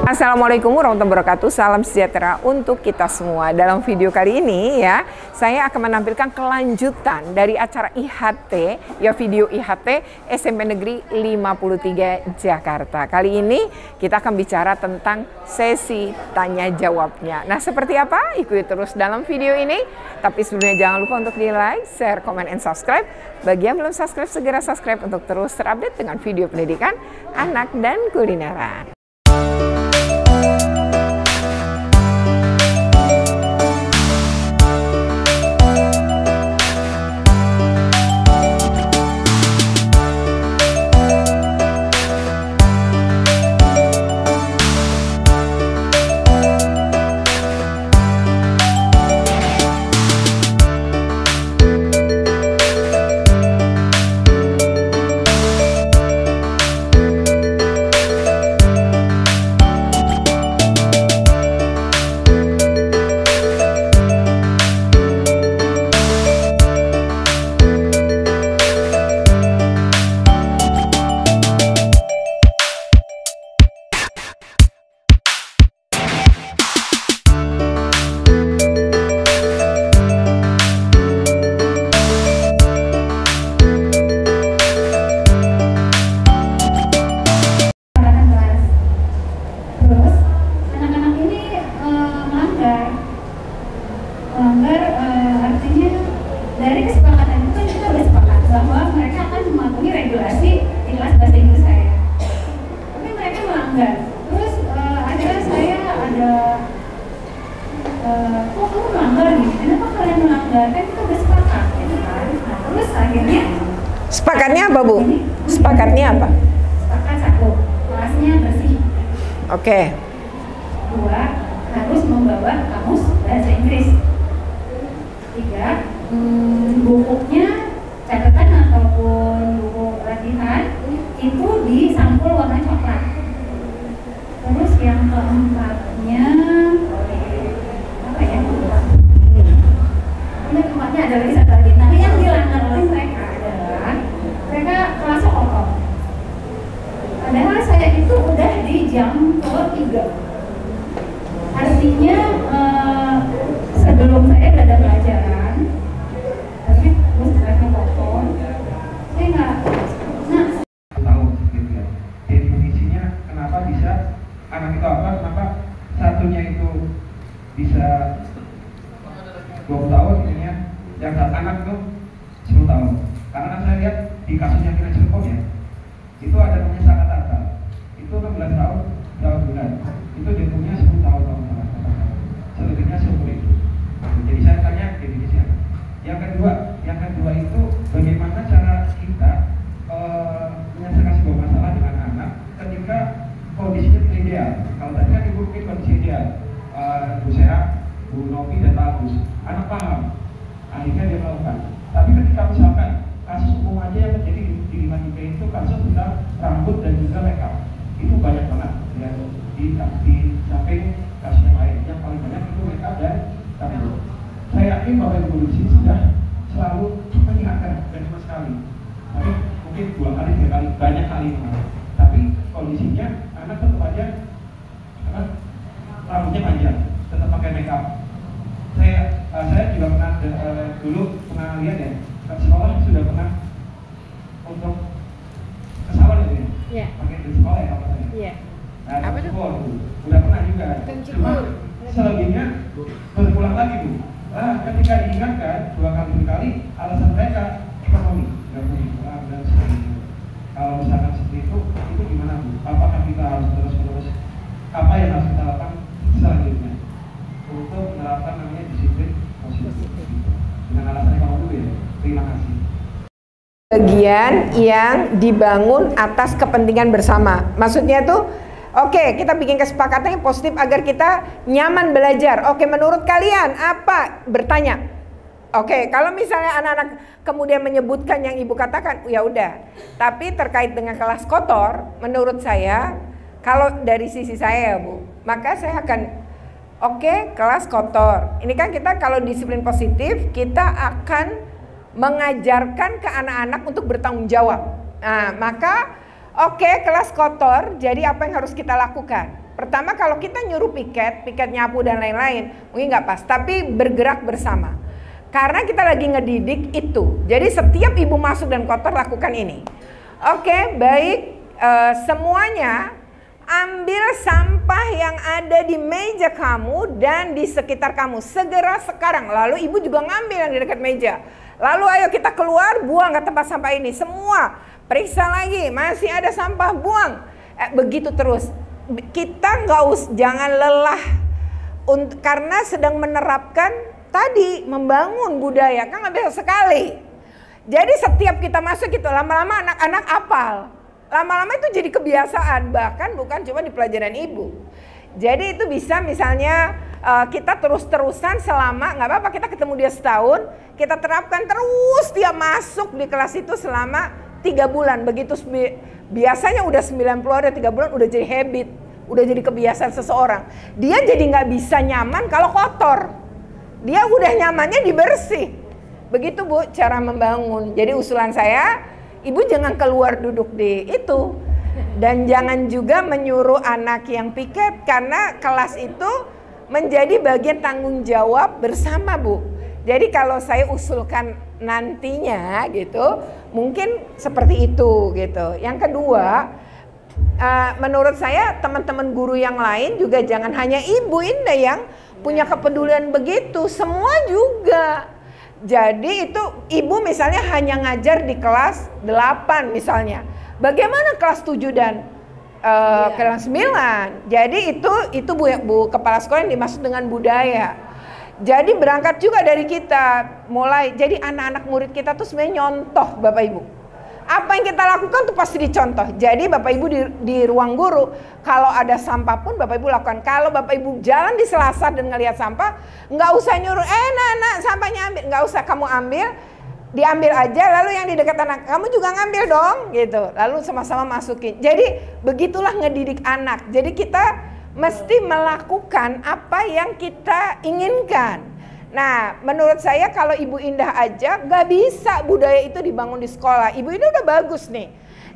Assalamualaikum warahmatullahi wabarakatuh. Salam sejahtera untuk kita semua. Dalam video kali ini ya, saya akan menampilkan kelanjutan dari acara IHT, ya video IHT SMP Negeri 53 Jakarta. Kali ini kita akan bicara tentang sesi tanya jawabnya. Nah, seperti apa? Ikuti terus dalam video ini. Tapi sebelumnya jangan lupa untuk di like, share, comment, and subscribe. Bagi yang belum subscribe, segera subscribe untuk terus terupdate dengan video pendidikan anak dan kulineran. Artinya dari kesepakatan itu kan kita udah sepakat bahwa mereka akan mematuhi regulasi di kelas bahasa Inggris saya. Tapi mereka melanggar. Terus akhirnya saya ada kok kamu melanggar nih? Kenapa kalian melanggar? Kan kita udah sepakat gitu kan. Nah, terus akhirnya sepakatnya apa, Bu? Sepakatnya apa? Sepakat satu, kelasnya bersih. Oke. Dua, harus membawa kamus bahasa Inggris. Tiga, bukunya, catatan ataupun buku latihan itu disampul warna coklat. Terus yang keempatnya apa ya? Ini keempatnya ada lagi satu lagi. Nah, yang dilanggar oleh mereka adalah mereka kelasnya kotor. Padahal saya itu udah di jam ke-3. Artinya sebelum saya ada pelajaran, tapi terus mereka kotor, saya nggak. Nah, tahu gitu ya. Definisinya kenapa bisa anak itu apa? Kenapa satunya itu bisa 20 tahun, ininya yang satu anak itu 10 tahun. Karena saya lihat di kasus yang kita Cirebon ya, itu ada namanya Sakatata. Itu 16 tahun, berapa bulan. Itu dia punya 10 tahun. Selebihnya seumur itu. Jadi saya tanya definisi apa? Yang kedua itu bagaimana cara kita menyelesaikan sebuah masalah dengan anak ketika kondisinya tidak ideal. Kalau tadi kan ibu mungkin kondisi ideal, Bu Seha, Bu Novi dan Pak Agus, anak paham, akhirnya dia melakukan. Tapi ketika misalkan kasus umum aja yang terjadi di 53 itu kasus tentang rambut dan juga makeup, itu banyak banget ya di samping kasus yang lain. Yang paling banyak itu makeup dan rambut. Saya yakin Bapak Ibu di sini sudah selalu mengingatkan dan sama sekali. Tapi mungkin 2 kali, 3 kali, banyak kali memang. Tapi kondisinya anak tetap aja rambutnya panjang, tetap pakai makeup. Saya juga pernah dulu pernah lihat ya, sekolah sudah pernah untuk ke salon ya, yeah. Pakai di sekolah ya apa saya? Iya. Nah, apa itu? Udah pernah juga. Cuma selebihnya berulang lagi Bu. Nah, ketika diingatkan 2 kali 3 kali, alasan mereka ekonomi, nggak punya uang dan sebagainya. Kalau misalkan seperti itu gimana Bu? Apakah kita harus terus apa yang harus kita lakukan selanjutnya untuk menerapkan namanya disiplin positif? Dengan alasan ekonomi ya. Terima kasih. Bagian yang dibangun atas kepentingan bersama. Maksudnya tuh, oke, kita bikin kesepakatan yang positif agar kita nyaman belajar. Oke, menurut kalian apa? Bertanya. Oke, kalau misalnya anak-anak kemudian menyebutkan yang ibu katakan, ya udah. Tapi terkait dengan kelas kotor, menurut saya, kalau dari sisi saya ya Bu, maka saya akan, oke, kelas kotor. Ini kan kita kalau disiplin positif, kita akan mengajarkan ke anak-anak untuk bertanggung jawab. Nah, maka oke, kelas kotor, jadi apa yang harus kita lakukan? Pertama kalau kita nyuruh piket nyapu dan lain-lain, mungkin nggak pas. Tapi bergerak bersama. Karena kita lagi ngedidik itu. Jadi setiap ibu masuk dan kotor lakukan ini. Oke, baik. Semuanya ambil sampah yang ada di meja kamu dan di sekitar kamu. Segera sekarang. Lalu ibu juga ngambil yang di dekat meja. Lalu ayo kita keluar, buang ke tempat sampah ini. Semua periksa lagi, masih ada sampah, buang. Begitu terus. Kita jangan lelah karena sedang menerapkan tadi, membangun budaya. Kan nggak bisa sekali. Jadi setiap kita masuk itu lama-lama anak-anak apal. Lama-lama itu jadi kebiasaan, bahkan bukan cuma di pelajaran ibu. Jadi itu bisa misalnya kita terus-terusan selama, nggak apa-apa kita ketemu dia setahun, kita terapkan terus dia masuk di kelas itu selama 3 bulan. Begitu biasanya udah 90 hari 3 bulan udah jadi habit, udah jadi kebiasaan seseorang. Dia jadi nggak bisa nyaman kalau kotor. Dia udah nyamannya dibersih. Begitu Bu cara membangun. Jadi usulan saya, ibu jangan keluar duduk di itu. Dan jangan juga menyuruh anak yang piket karena kelas itu menjadi bagian tanggung jawab bersama Bu. Jadi kalau saya usulkan nantinya gitu, mungkin seperti itu gitu. Yang kedua, menurut saya teman-teman guru yang lain juga jangan hanya Ibu Indah yang punya kepedulian begitu, semua juga. Jadi itu ibu misalnya hanya ngajar di kelas 8 misalnya. Bagaimana kelas 7 dan kelas 9? Jadi itu Bu kepala sekolah yang dimaksud dengan budaya. Jadi berangkat juga dari kita mulai. Jadi anak-anak murid kita tuh sebenarnya nyontoh Bapak Ibu. Apa yang kita lakukan tuh pasti dicontoh. Jadi Bapak Ibu di ruang guru, kalau ada sampah pun Bapak Ibu lakukan. Kalau Bapak Ibu jalan di Selasar dan ngelihat sampah, nggak usah nyuruh, nak sampahnya ambil. Nggak usah kamu ambil, diambil aja. Lalu yang di dekat anak, kamu juga ngambil dong, gitu. Lalu sama-sama masukin. Jadi begitulah ngedidik anak. Jadi kita mesti melakukan apa yang kita inginkan. Nah, menurut saya kalau Ibu Indah aja gak bisa budaya itu dibangun di sekolah. Ibu Indah udah bagus nih.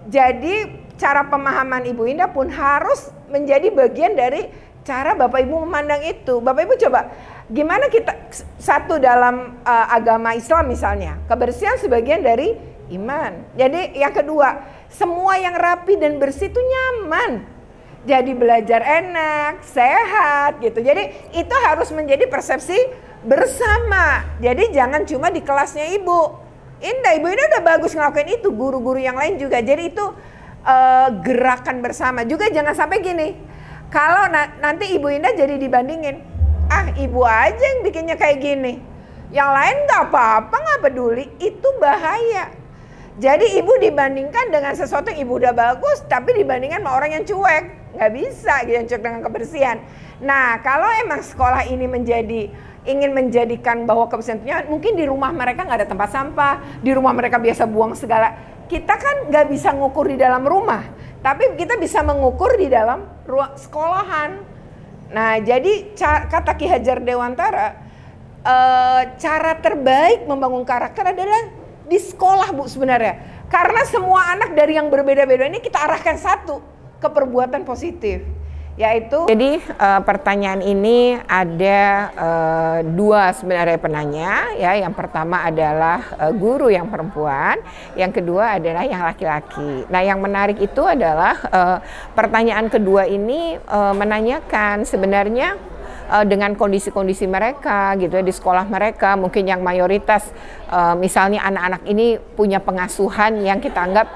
Jadi cara pemahaman Ibu Indah pun harus menjadi bagian dari cara Bapak Ibu memandang itu. Bapak Ibu coba, gimana kita satu dalam agama Islam misalnya, kebersihan sebagian dari iman. Jadi yang kedua, semua yang rapi dan bersih itu nyaman. Jadi belajar enak, sehat gitu. Jadi itu harus menjadi persepsi bersama. Jadi jangan cuma di kelasnya Ibu Indah. Ibu Indah udah bagus ngelakuin itu, guru-guru yang lain juga. Jadi itu gerakan bersama. Juga jangan sampai gini, kalau nanti Ibu Indah jadi dibandingin, ibu aja yang bikinnya kayak gini, yang lain gak apa-apa, gak peduli. Itu bahaya. Jadi ibu dibandingkan dengan sesuatu yang ibu udah bagus, tapi dibandingkan sama orang yang cuek. Gak bisa gitu, yang cuek dengan kebersihan. Nah kalau emang sekolah ini ingin menjadikan bahwa kebersihan, mungkin di rumah mereka nggak ada tempat sampah, di rumah mereka biasa buang segala. Kita kan nggak bisa ngukur di dalam rumah, tapi kita bisa mengukur di dalam ruang sekolahan. Nah jadi kata Ki Hajar Dewantara, cara terbaik membangun karakter adalah di sekolah Bu sebenarnya. Karena semua anak dari yang berbeda-beda ini kita arahkan satu ke perbuatan positif. Yaitu, jadi pertanyaan ini ada dua sebenarnya penanya ya. Yang pertama adalah guru yang perempuan, yang kedua adalah yang laki-laki. Nah yang menarik itu adalah pertanyaan kedua ini menanyakan sebenarnya dengan kondisi-kondisi mereka gitu ya, di sekolah mereka mungkin yang mayoritas misalnya anak-anak ini punya pengasuhan yang kita anggap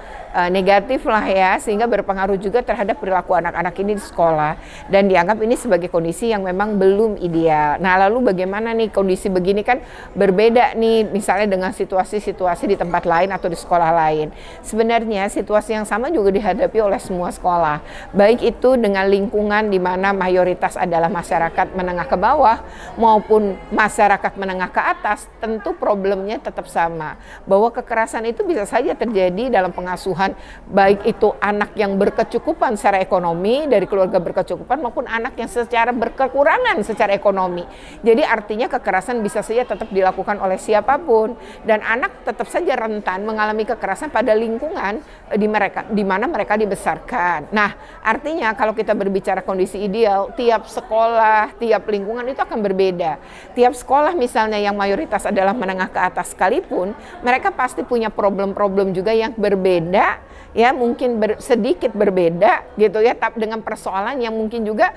negatif lah ya, sehingga berpengaruh juga terhadap perilaku anak-anak ini di sekolah dan dianggap ini sebagai kondisi yang memang belum ideal. Nah lalu bagaimana nih kondisi begini kan berbeda nih misalnya dengan situasi-situasi di tempat lain atau di sekolah lain. Sebenarnya situasi yang sama juga dihadapi oleh semua sekolah, baik itu dengan lingkungan di mana mayoritas adalah masyarakat menengah ke bawah maupun masyarakat menengah ke atas. Tentu problemnya tetap sama, bahwa kekerasan itu bisa saja terjadi dalam pengasuhan pertumbuhan baik itu anak yang berkecukupan secara ekonomi dari keluarga berkecukupan maupun anak yang secara berkekurangan secara ekonomi. Jadi artinya kekerasan bisa saja tetap dilakukan oleh siapapun dan anak tetap saja rentan mengalami kekerasan pada lingkungan di mana mereka dibesarkan. Nah, artinya kalau kita berbicara kondisi ideal, tiap sekolah, tiap lingkungan itu akan berbeda. Tiap sekolah misalnya yang mayoritas adalah menengah ke atas sekalipun, mereka pasti punya problem-problem juga yang berbeda, ya mungkin sedikit berbeda gitu ya, tapi dengan persoalan yang mungkin juga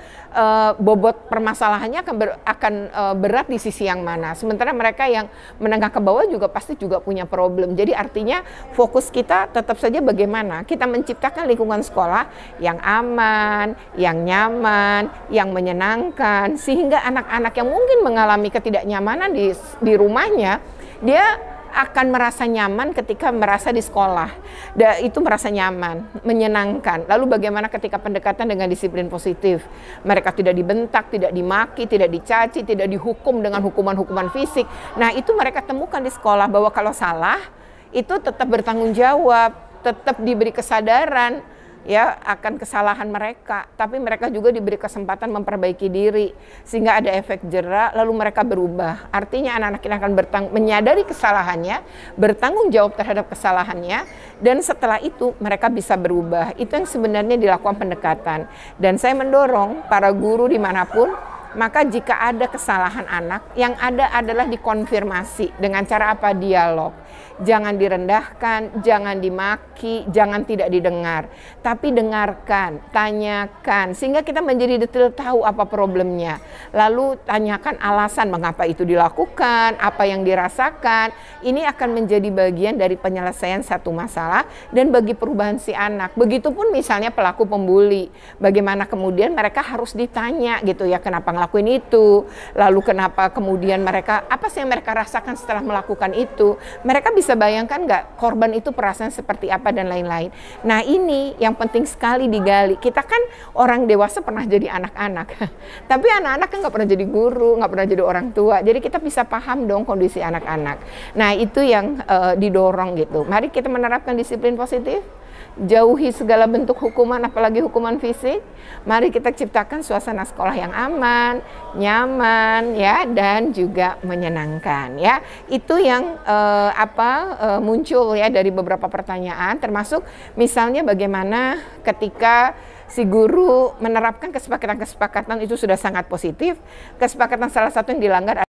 bobot permasalahannya akan berat di sisi yang mana. Sementara mereka yang menengah ke bawah juga pasti juga punya problem. Jadi artinya fokus kita tetap saja bagaimana kita menciptakan lingkungan sekolah yang aman, yang nyaman, yang menyenangkan, sehingga anak-anak yang mungkin mengalami ketidaknyamanan di rumahnya, dia akan merasa nyaman ketika merasa di sekolah. Itu merasa nyaman, menyenangkan. Lalu bagaimana ketika pendekatan dengan disiplin positif? Mereka tidak dibentak, tidak dimaki, tidak dicaci, tidak dihukum dengan hukuman-hukuman fisik. Nah, itu mereka temukan di sekolah bahwa kalau salah itu tetap bertanggung jawab, tetap diberi kesadaran ya akan kesalahan mereka, tapi mereka juga diberi kesempatan memperbaiki diri sehingga ada efek jera lalu mereka berubah. Artinya anak-anak ini akan menyadari kesalahannya, bertanggung jawab terhadap kesalahannya, dan setelah itu mereka bisa berubah. Itu yang sebenarnya dilakukan pendekatan. Dan saya mendorong para guru dimanapun, maka jika ada kesalahan anak, yang ada adalah dikonfirmasi dengan cara apa? Dialog. Jangan direndahkan, jangan dimaki, jangan tidak didengar. Tapi dengarkan, tanyakan, sehingga kita menjadi detail tahu apa problemnya. Lalu tanyakan alasan mengapa itu dilakukan, apa yang dirasakan. Ini akan menjadi bagian dari penyelesaian satu masalah dan bagi perubahan si anak. Begitupun misalnya pelaku pembuli. Bagaimana kemudian mereka harus ditanya gitu ya, kenapa ngelakuin itu, lalu kenapa kemudian mereka, apa sih yang mereka rasakan setelah melakukan itu. Mereka bisa bayangkan nggak korban itu perasaan seperti apa dan lain-lain. Nah, ini yang penting sekali digali. Kita kan orang dewasa pernah jadi anak-anak, tapi anak-anak kan nggak pernah jadi guru, nggak pernah jadi orang tua. Jadi kita bisa paham dong kondisi anak-anak. Nah, itu yang didorong gitu. Mari kita menerapkan disiplin positif. Jauhi segala bentuk hukuman, apalagi hukuman fisik. Mari kita ciptakan suasana sekolah yang aman, nyaman, ya, dan juga menyenangkan, ya. Itu yang muncul ya dari beberapa pertanyaan, termasuk misalnya bagaimana ketika si guru menerapkan kesepakatan-kesepakatan itu sudah sangat positif. Kesepakatan salah satu yang dilanggar.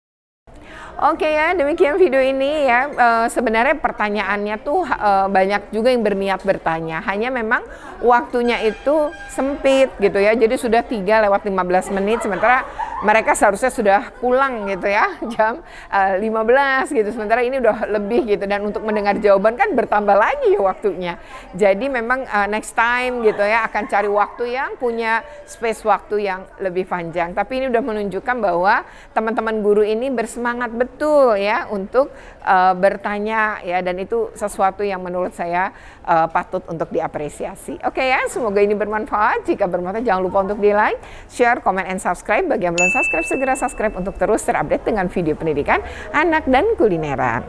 Oke ya, demikian video ini ya. Sebenarnya pertanyaannya tuh banyak juga yang berniat bertanya. Hanya memang waktunya itu sempit gitu ya. Jadi sudah 3:15 sementara mereka seharusnya sudah pulang gitu ya jam 15 gitu. Sementara ini udah lebih gitu, dan untuk mendengar jawaban kan bertambah lagi waktunya. Jadi memang next time gitu ya akan cari waktu yang punya space waktu yang lebih panjang. Tapi ini udah menunjukkan bahwa teman-teman guru ini bersemangat betul ya untuk bertanya ya, dan itu sesuatu yang menurut saya patut untuk diapresiasi. Oke ya, semoga ini bermanfaat. Jika bermanfaat jangan lupa untuk di like, share, comment, and subscribe. Bagi yang belum subscribe segera subscribe untuk terus terupdate dengan video pendidikan anak dan kulineran.